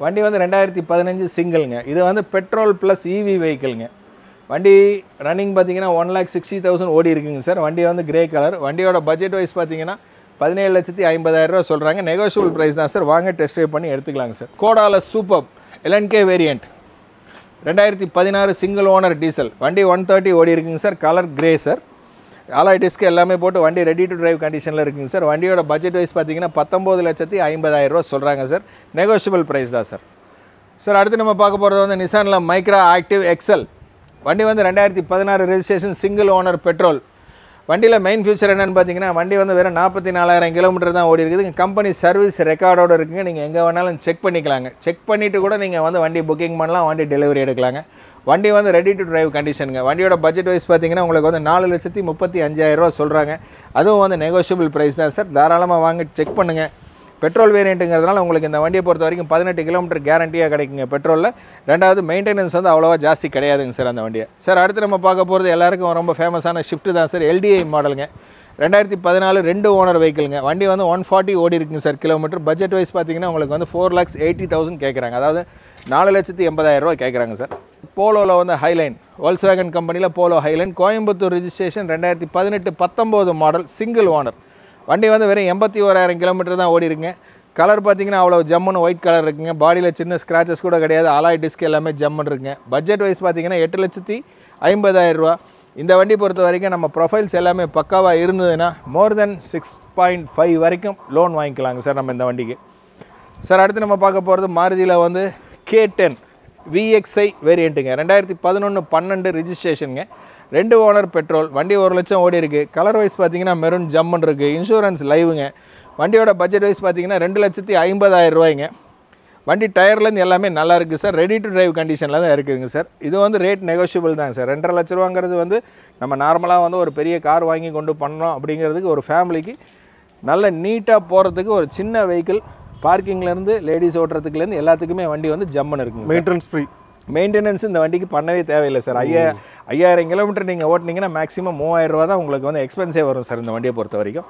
வண்டி வந்து 2015 சிங்கிள்ங்க. இது வந்து பெட்ரோல் ப்ளஸ் EV வெஹிக்கிள்ங்க. வண்டி ரன்னிங் பார்த்தீங்கன்னா 1,60,000 ஓடி இருக்குங்க சார். வண்டி வந்து கிரே கலர். வண்டியோட பட்ஜெட் வைஸ் பார்த்தீங்கன்னா 17,50,000 சொல்கிறாங்க. நெகோஷியபிள் ப்ரைஸ் தான் சார். வாங்க டெஸ்ட் ட்ரைவ் பண்ணி எடுத்துக்கலாங்க சார். ஸ்கோடாவில் Superb LNK variant. 2016 single owner diesel. வண்டி 130 ஓடி இருக்குங்க sir. Colour grey sir. Alloy disc எல்லாமே போட்டு வண்டி ரெடி டு டிரைவ் கண்டிஷனில் இருக்குங்க சார். வண்டியோட பட்ஜெட் வைஸ் பார்த்தீங்கன்னா 19,50,000 சொல்கிறாங்க சார். நெகோஷியபிள் ப்ரைஸ் தான் சார். சார் அடுத்து நம்ம பார்க்க போகிறது வந்து நிசானில் மைக்ரா ஆக்டிவ் எக்ஸல். வண்டி வந்து 2016 ரெஜிஸ்ட்ரேஷன் சிங்கிள் ஓனர் பெட்ரோல். வண்டியில் மெயின் ஃபியூச்சர் என்னென்னு பார்த்தீங்கன்னா வண்டி வந்து வெறும் 44,000 கிலோமீட்டர் தான் ஓடி இருக்குது. கம்பெனி சர்வீஸ் ரெக்கார்டோடு இருக்குங்க. நீங்கள் எங்கே வேணாலும் செக் பண்ணிக்கலாங்க. செக் பண்ணிவிட்டு கூட நீங்கள் வந்து வண்டி புக்கிங் பண்ணலாம். வண்டி டெலிவரி எடுக்கலாங்க. வண்டி வந்து ரெடி டு டிரைவ் கண்டிஷனுங்க. வண்டியோட பட்ஜெட் வைஸ் பார்த்தீங்கன்னா உங்களுக்கு வந்து 4,35,000 சொல்கிறாங்க. அதுவும் வந்து நெகோஷியபிள் ப்ரைஸ் தான் சார். தாராளமாக வாங்க செக் பண்ணுங்கள். பெட்ரோல் வேரியண்ட்டுங்கிறதுனால உங்களுக்கு இந்த வண்டியை பொறுத்த வரைக்கும் 18 கிலோமீட்டர் கேரண்டியாக கிடைக்குங்க பெட்ரோலில். ரெண்டாவது மெயின்டெனன்ஸ் வந்து அவ்வளோவா ஜாஸ்தி கிடையாதுங்க சார் அந்த வண்டியை. சார் அடுத்து நம்ம பார்க்க போகிறது எல்லாருக்கும் ரொம்ப ஃபேமஸான ஷிஃப்ட் தான் சார். LDI மாடலுங்க. 2014 2 ஓனர் வெஹிக்கிளுங்க. வண்டி வந்து 140 ஓடி இருக்குங்க சார் கிலோமீட்டர். பட்ஜெட் வைஸ் பார்த்தீங்கன்னா உங்களுக்கு வந்து 4,80,000 கேட்குறாங்க. அதாவது 4,80,000 கேட்குறாங்க சார். போலோவில் வந்து ஹைலைன் வோல்க்ஸ்வேகன் கம்பெனியில் Polo Highline. Coimbatore registration 2018-19 model single owner. வண்டி வந்து வெறும் 81,000 கிலோமீட்டர் தான் ஓடி இருக்குங்க. கலர் பார்த்தீங்கன்னா அவ்வளோ ஜம்முன்னு ஒயிட் கலர் இருக்குங்க. பாடியில் சின்ன ஸ்க்ராச்சஸ் கூட கிடையாது. அலாய் டிஸ்க் எல்லாமே ஜம்முன்னு இருக்குங்க. பட்ஜெட் வைஸ் பார்த்தீங்கன்னா 8,50,000. இந்த வண்டி பொறுத்த வரைக்கும் நம்ம ப்ரொஃபைல்ஸ் எல்லாமே பக்காவாக இருந்ததுன்னா மோர் தென் 6.5 வரைக்கும் லோன் வாங்கிக்கலாங்க சார் நம்ம இந்த வண்டிக்கு. சார் அடுத்து நம்ம பார்க்க போகிறது மாருதியில் வந்து K10 VXI வேரியண்ட்டுங்க. 2011-12 ரெஜிஸ்ட்ரேஷனுங்க. 2 owner petrol. வண்டி 1 லட்சம் ஓடி இருக்குது. கலர் வைஸ் பார்த்தீங்கன்னா மெரூன் ஜம்மன் இருக்குது. இன்சூரன்ஸ் லைவுங்க. வண்டியோட பட்ஜெட் வைஸ் பார்த்தீங்கன்னா 2,50,000 ரூபாய்ங்க. வண்டி டயர்லேருந்து எல்லாமே நல்லா இருக்குது சார். ரெடி டு டிரைவ் கண்டிஷனில் தான் இருக்குதுங்க சார். இது வந்து ரேட் நெகோஷியபிள் தாங்க சார். 2.5 லட்ச ரூபாங்கிறது வந்து நம்ம நார்மலாக வந்து ஒரு பெரிய கார் வாங்கி கொண்டு பண்ணோம் அப்படிங்கிறதுக்கு ஒரு ஃபேமிலிக்கு நல்ல நீட்டாக போகிறதுக்கு ஒரு சின்ன வெஹிக்கிள் பார்க்கிங்லேருந்து லேடிஸ் ஓட்டுறதுக்குலேருந்து எல்லாத்துக்குமே வண்டி வந்து ஜம்முன்னு இருக்குங்க. Maintenance free. மெயின்டெனன்ஸ் இந்த வண்டிக்கு பண்ணவே தேவையில்லை சார். 5000 கிலோமீட்டர் நீங்கள் ஓட்டினீங்கன்னா மேக்ஸிமம் 3000 ரூபா தான் உங்களுக்கு வந்து எக்ஸ்பென்ஸே வரும் சார் இந்த வண்டியை பொறுத்த வரைக்கும்.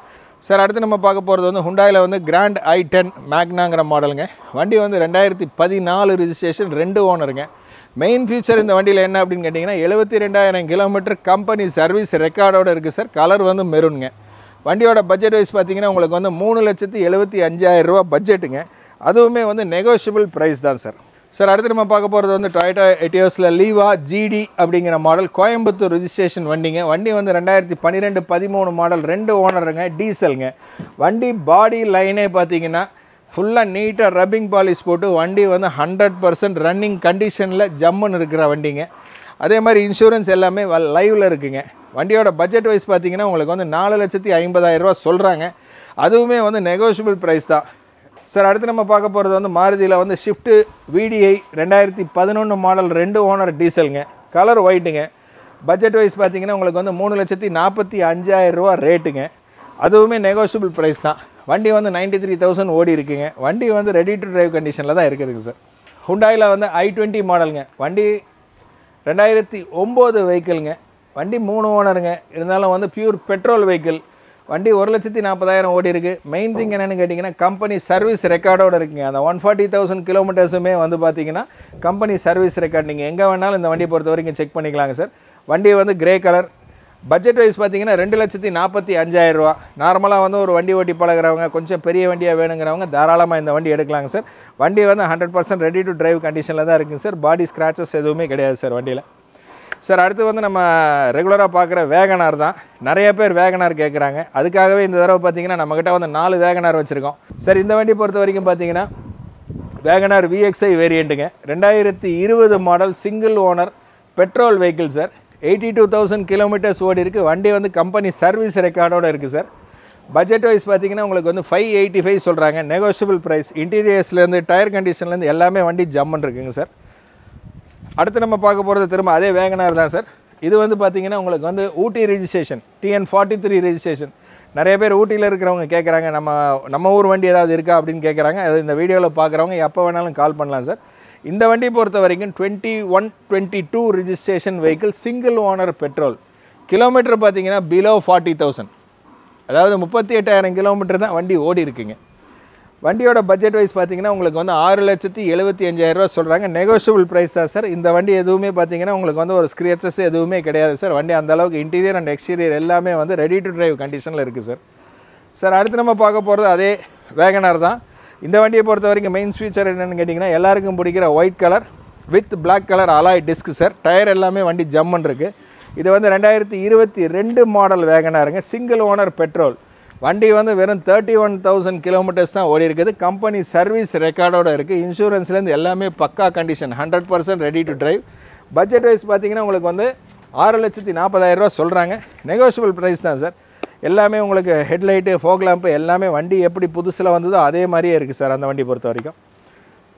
சார் அடுத்து நம்ம பார்க்க போகிறது வந்து ஹுண்டாயில் வந்து கிராண்ட் i10 மேக்னாங்கிற மாடலுங்க. வண்டி வந்து 2014 ரிஜிஸ்ட்ரேஷன், 2 ஓனருங்க. மெயின் ஃபியூச்சர் இந்த வண்டியில் என்ன அப்படின்னு கேட்டிங்கன்னா 72,000 கிலோமீட்டர் கம்பெனி சர்வீஸ் ரெக்கார்டோடு இருக்குது சார். கலர் வந்து மெரூனுங்க. வண்டியோட பட்ஜெட் வைஸ் பார்த்தீங்கன்னா உங்களுக்கு வந்து 3,75,000 ரூபா பட்ஜெட்டுங்க. அதுவுமே வந்து நெகோஷியபிள் ப்ரைஸ் தான் சார். சார் அடுத்து நம்ம பார்க்க போகிறது வந்து டொயோட்டா எட்டியோஸில் லீவா ஜிடி அப்படிங்கிற மாடல், கோயம்புத்தூர் ரிஜிஸ்ட்ரேஷன் வண்டிங்க. வண்டி வந்து 2012-13 மாடல், 2 ஓனருங்க, டீசலுங்க. வண்டி பாடி லைனே பார்த்தீங்கன்னா ஃபுல்லாக நீட்டாக ரப்பிங் பாலிஷ் போட்டு வண்டி வந்து 100% ரன்னிங் கண்டிஷனில் ஜம்முன்னு இருக்கிற வண்டிங்க. அதே மாதிரி இன்சூரன்ஸ் எல்லாமே லைவில் இருக்குங்க. வண்டியோட பட்ஜெட் வைஸ் பார்த்தீங்கன்னா உங்களுக்கு வந்து 4,50,000 ரூபா சொல்கிறாங்க. அதுவுமே வந்து நெகோஷியபிள் ப்ரைஸ் தான் சார். அடுத்து நம்ம பார்க்க போகிறது வந்து மாருதியில் வந்து ஷிஃப்ட்டு VDI 2011 மாடல், 2 ஓனர், டீசலுங்க. கலர் ஒயிட்டுங்க. பட்ஜெட் வைஸ் பார்த்தீங்கன்னா உங்களுக்கு வந்து 3,45,000 ரூபா ரேட்டுங்க. அதுவுமே நெகோஷியபிள் ப்ரைஸ் தான். வண்டி வந்து 93,000 ஓடி இருக்குங்க. வண்டி வந்து ரெடி டு டிரைவ் கண்டிஷனில் தான் இருக்குதுங்க சார். ஹுண்டாயில் வந்து i20 மாடலுங்க. வண்டி 2009 வெஹிக்கிளுங்க. வண்டி 3 ஓனருங்க. இருந்தாலும் வந்து பியூர் பெட்ரோல் வெஹிக்கிள். வண்டி 1,40,000 ஓடி இருக்குது. மெயின் திங் என்னென்னு கேட்டிங்கன்னா கம்பெனி சர்வீஸ் ரெக்கார்டோடு இருக்குங்க. அந்த 140,000 கிலோமீட்டர்ஸுமே வந்து பார்த்தீங்கன்னா கம்பெனி சர்வீஸ் ரெக்கார்ட். நீங்கள் எங்கே வேணாலும் இந்த வண்டியை பொறுத்த வரைக்கும் செக் பண்ணிக்கலாங்க சார். வண்டி வந்து கிரே கலர். பட்ஜெட் வைஸ் பார்த்தீங்கன்னா 2,45,000 ரூபா. நார்மலாக வந்து ஒரு வண்டி ஓட்டி பழகிறவங்க, கொஞ்சம் பெரிய வண்டியாக வேணுங்கிறவங்க தாராளமாக இந்த வண்டி எடுக்கலாங்க சார். வண்டி வந்து 100% ரெடி டு டிரைவ் கண்டிஷனில் தான் இருக்குங்க சார். பாடி ஸ்க்ராச்சஸ் எதுவுமே கிடையாது சார் வண்டியில். சார் அடுத்து வந்து நம்ம ரெகுலராக பார்க்குற வேகனார் தான். நிறைய பேர் வேகனார் கேட்குறாங்க. அதுக்காகவே இந்த தடவை பார்த்தீங்கன்னா நம்மக்கிட்ட வந்து 4 வேகனார் வச்சுருக்கோம் சார். இந்த வண்டி பொறுத்த வரைக்கும் பார்த்தீங்கன்னா Wagon R VXI வேரியண்ட்டுங்க. 2020 model, single owner, petrol vehicle sir. 82,000 kilometres ஓடி இருக்குது. வண்டி வந்து கம்பெனி சர்வீஸ் ரெக்கார்டோடு இருக்குது சார். பட்ஜெட் வைஸ் பார்த்தீங்கன்னா உங்களுக்கு வந்து 585 சொல்கிறாங்க. Negotiable price. இன்டீரியர்ஸ்லேருந்து டயர் கண்டிஷன்லேருந்து எல்லாமே வண்டி ஜம்முன்னு இருக்குங்க சார். அடுத்து நம்ம பார்க்க போகிறது திரும்ப அதே வேகனார் தான் சார். இது வந்து பார்த்தீங்கன்னா உங்களுக்கு வந்து ஊட்டி ரிஜிஸ்ட்ரேஷன், TN43 ரிஜிஸ்ட்ரேஷன். நிறைய பேர் ஊட்டியில் இருக்கிறவங்க கேட்குறாங்க, நம்ம ஊர் வண்டி ஏதாவது இருக்கா அப்படின்னு கேட்குறாங்க. அது இந்த வீடியோவில் பார்க்குறவங்க எப்போ வேணாலும் கால் பண்ணலாம் சார். இந்த வண்டியை பொறுத்த வரைக்கும் 21-22 registration vehicle, single owner, petrol. Kilometre பார்த்தீங்கன்னா பிலோ 40,000, அதாவது 38,000 கிலோமீட்டர் தான் வண்டி ஓடி இருக்குங்க. வண்டியோட பட்ஜெட் வைஸ் பார்த்தீங்கன்னா உங்களுக்கு வந்து 6,75,000 ரூபா சொல்கிறாங்க. நெகோஷியபிள் ப்ரைஸ் தான் சார். இந்த வண்டி எதுவுமே பார்த்தீங்கன்னா உங்களுக்கு வந்து ஒரு ஸ்க்ரேச்சஸ் எதுவுமே கிடையாது சார். வண்டி அந்தளவுக்கு இன்டீரியர் அண்ட் எக்ஸ்டீரியர் எல்லாமே வந்து ரெடி டு டிரைவ் கண்டிஷனில் இருக்குது சார். சார் அடுத்து நம்ம பார்க்க போகிறது அதே வேகனார் தான். இந்த வண்டியை பொறுத்த வரைக்கும் மெயின் ஃபீச்சர் என்னென்னு கேட்டிங்கன்னா எல்லாருக்கும் பிடிக்கிற white colour with black colour alloy disc sir. Tyre எல்லாமே வண்டி ஜம்முன்னு இருக்குது. இது வந்து 2022 மாடல் வேகனாருங்க. Single owner, petrol. வண்டி வந்து வெறும் 31,000 கிலோமீட்டர்ஸ் தான் ஓடி இருக்குது. கம்பெனி சர்வீஸ் ரெக்கார்டோடு இருக்குது. இன்சூரன்ஸ்லேருந்து எல்லாமே பக்கா condition, 100% ready to drive. Budget wise பார்த்தீங்கன்னா உங்களுக்கு வந்து 6,40,000 ரூபா சொல்கிறாங்க. நெகோஷியபிள் ப்ரைஸ் தான் சார். எல்லாமே உங்களுக்கு ஹெட்லைட்டு, ஃபோக் லேம்ப்பு எல்லாமே வண்டி எப்படி புதுசில் வந்ததோ அதே மாதிரியே இருக்குது சார் அந்த வண்டி பொறுத்த வரைக்கும்.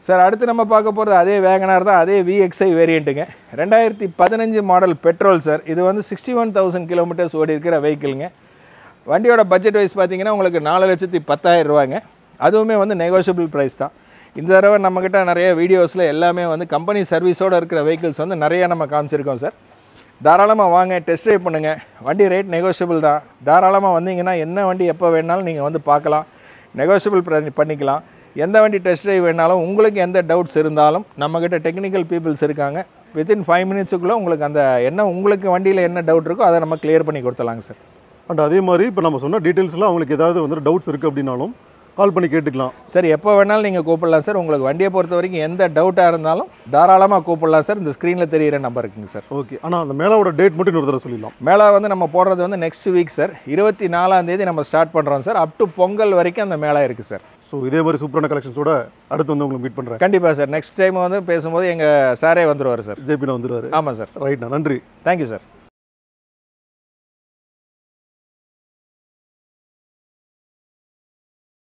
சார் அடுத்து நம்ம பார்க்க போகிறது அதே வேகனார் தான், அதே VXI வேரியண்ட்டுங்க. 2015 model petrol sir. இது வந்து 61,000 கிலோமீட்டர்ஸ் ஓடி இருக்கிற வெஹிக்கிளுங்க. வண்டியோட பட்ஜெட் வைஸ் பார்த்தீங்கன்னா உங்களுக்கு 4,10,000 ரூபாங்க. அதுவுமே வந்து நெகோஷியபிள் ப்ரைஸ் தான். இந்த தடவை நம்மக்கிட்ட நிறைய வீடியோஸில் எல்லாமே வந்து கம்பெனி சர்வீஸோடு இருக்கிற வெஹிக்கிள்ஸ் வந்து நிறையா நம்ம காமிச்சிருக்கோம் சார். தாராளமாக வாங்க, டெஸ்ட் ட்ரைவ் பண்ணுங்கள். வண்டி ரேட் நெகோஷியபிள் தான். தாராளமாக வந்தீங்கன்னா என்ன வண்டி எப்போ வேணாலும் நீங்கள் வந்து பார்க்கலாம், நெகோஷியபிள் பண்ணிக்கலாம். எந்த வண்டி டெஸ்ட் ட்ரைவ் வேணாலும் உங்களுக்கு எந்த டவுட்ஸ் இருந்தாலும் நம்மக்கிட்ட டெக்னிக்கல் பீப்புள்ஸ் இருக்காங்க. வித்தின் 5 மினிட்ஸுக்குள்ளே உங்களுக்கு அந்த என்ன உங்களுக்கு வண்டியில் என்ன டவுட் இருக்கோ அதை நம்ம கிளியர் பண்ணி கொடுத்துலாங்க சார். அண்ட் அதே மாதிரி இப்போ நம்ம சொன்ன டீட்டெயில்ஸ்லாம் உங்களுக்கு ஏதாவது வந்து டவுட்ஸ் இருக்குது அப்படின்னாலும் கால் பண்ணி கேட்டுக்கலாம் சார். எப்போ வேணாலும் நீங்கள் கூப்பிடலாம் சார். உங்களுக்கு வண்டியை பொறுத்த வரைக்கும் எந்த டவுட்டாக இருந்தாலும் தாராளமாக கூப்பிடலாம் சார். இந்த ஸ்க்ரீனில் தெரிகிற நம்பர் இருக்குங்க சார். ஓகே. ஆனால் அந்த மேலாவோட டேட் மட்டும் இன்னொரு தடவை சொல்லிடலாம். மேலா வந்து நம்ம போடுறது வந்து நெக்ஸ்ட் வீக் சார். 24ஆம் தேதி நம்ம ஸ்டார்ட் பண்ணுறோம் சார். அப் டு பொங்கல் வரைக்கும் அந்த மேலா இருக்குது சார். ஸோ இதே மாதிரி சூப்பரான கலெக்ஷன்ஸோட அடுத்து வந்து உங்களுக்கு மீட் பண்ணுறேன். கண்டிப்பாக சார். நெக்ஸ்ட் டைம் வந்து பேசும்போது எங்கள் சாரே வந்துடுவார் சார். ஜேபினா வந்துடுவார். ஆமாம் சார். ரைட்ண்ணா, நன்றி. Thank you sir.